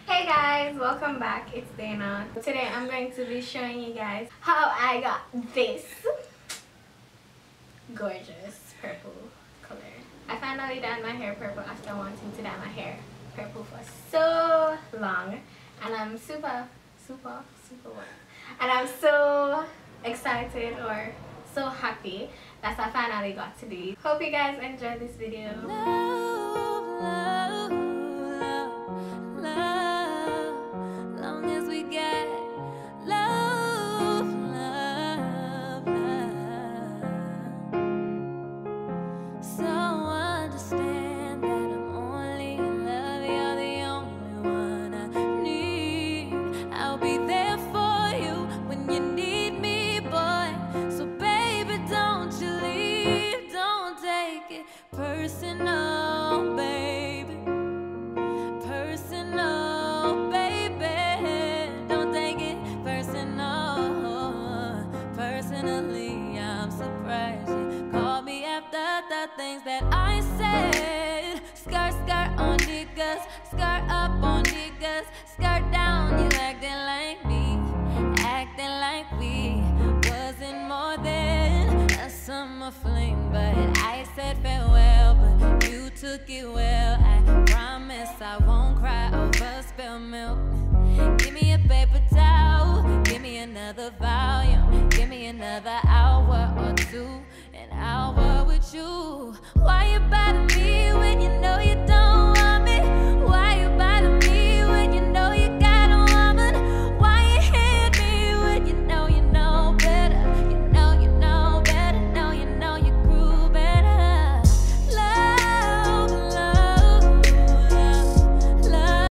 Hey guys, welcome back. It's Dana. Today I'm going to be showing you guys how I got this gorgeous purple color. I finally dyed my hair purple after wanting to dye my hair purple for so long, and I'm super what? And I'm so excited or so happy that I finally got to do it. Hope you guys enjoyed this video. Personal, baby. Personal, baby. Don't take it personal. Personally, I'm surprised you called me after the things that I said. Skirt on niggas, skirt up on niggas, skirt down. You acting like we wasn't more than a summer fling, but I said farewell, but you took it well. I promise I won't cry over spilled milk. Give me a paper towel, give me another volume, give me another hour or two, an hour with you. Why you better me?